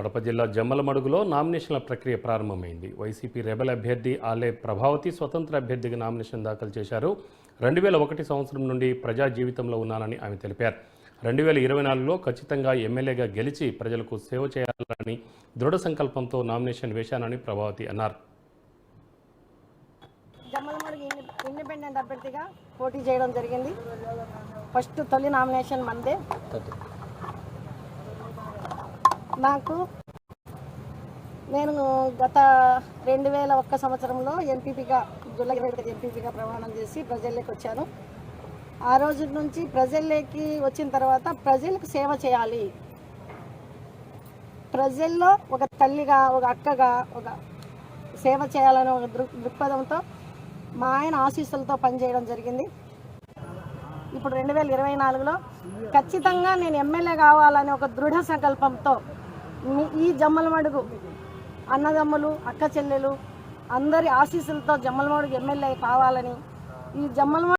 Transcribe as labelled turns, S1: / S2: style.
S1: కడప జిల్లా జమ్మలమడుగులో నామినేషన్ల ప్రక్రియ ప్రారంభమైంది. వైసీపీ రెబెల్ అభ్యర్థి ఆలే ప్రభావతి స్వతంత్ర అభ్యర్థిగా నామినేషన్ దాఖలు చేశారు. 2001 సంవత్సరం నుండి ప్రజా జీవితంలో ఉన్నానని ఆమె తెలిపారు. 2024లో ఖచ్చితంగా ఎమ్మెల్యేగా గెలిచి ప్రజలకు సేవ చేయాలని దృఢ సంకల్పంతో నామినేషన్ వేశానని ప్రభావతి అన్నారు.
S2: జమ్మలమడుగు ఇండిపెండెంట్ అభ్యర్థిగా పోటీ చేయడం జరిగింది. ఫస్ట్ తొలి నామినేషన్ మందే. నేను గత 2001 సంవత్సరంలో ఎంపీపీగా ఎంపీపీగా ప్రమాణం చేసి ప్రజల్లోకి వచ్చాను. ఆ రోజు నుంచి ప్రజల్లోకి వచ్చిన తర్వాత ప్రజలకు సేవ చేయాలి, ప్రజల్లో ఒక తల్లిగా, ఒక అక్కగా, ఒక సేవ చేయాలనే ఒక దృక్పథంతో మా ఆయన ఆశీస్సులతో పనిచేయడం జరిగింది. ఇప్పుడు 2024లో ఖచ్చితంగా నేను ఎమ్మెల్యే కావాలనే ఒక దృఢ సంకల్పంతో ఈ జమ్మలమడుగు అన్నదమ్ములు, అక్క చెల్లెలు అందరి ఆశీస్సులతో జమ్మలమడుగు ఎమ్మెల్యే కావాలని ఈ జమ్మలమడుగు